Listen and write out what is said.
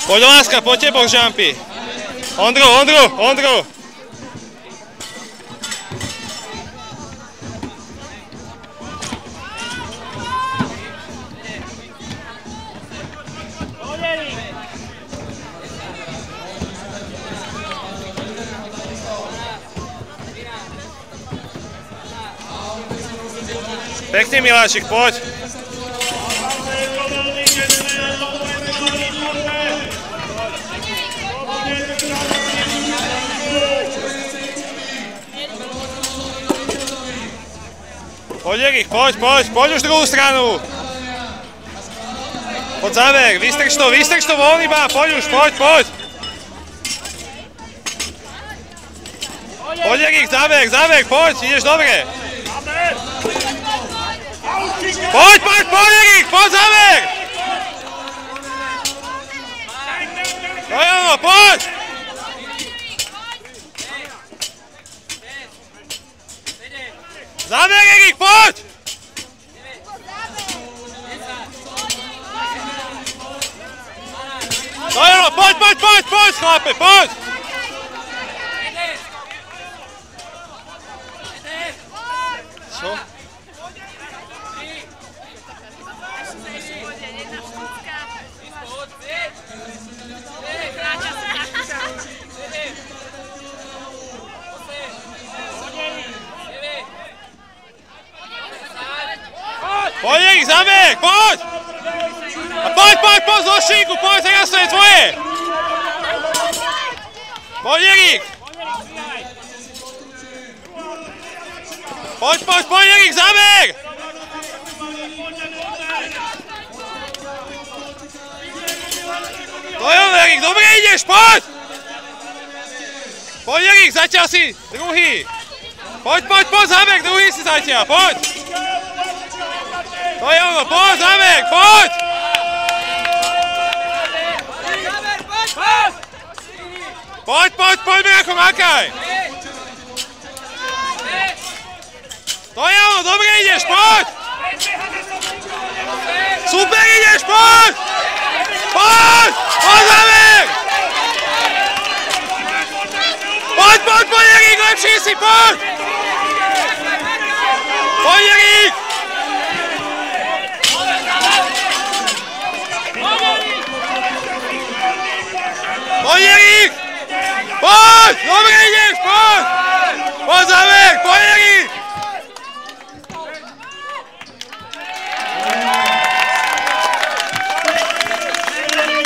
Poď láska, poďte box jumpy. Ondru. Pekne Milášik, poď. Poď Erik, poď už druhú stranu. Poď záver, vystrč to voľný má, poď už, poď. Poď Erik, záver, poď, ideš dobre. Poď Erik, poď záver. Poď. Záver Erik, poď. Poď, chlape, poď. Čo? Poď Erik, záver, poď! A poď zo šíku, poď, teraz to je tvoje! Poď Erik! Poď Erik, záver! To je on Erik, dobre ideš, poď! Poď Erik, zatiaľ si druhý! Poď, záver, druhý si zatiaľ, poď! To je ono, poď, záver, poď! Poď, Bracho, makaj! To je ono, dobre ideš, poď! Super ideš, poď! Poď, záver! Poď, Erik, lepší si, poď! Poď, Erik! Poď, Erik! Poď! Dobre ideš, poď! Poď,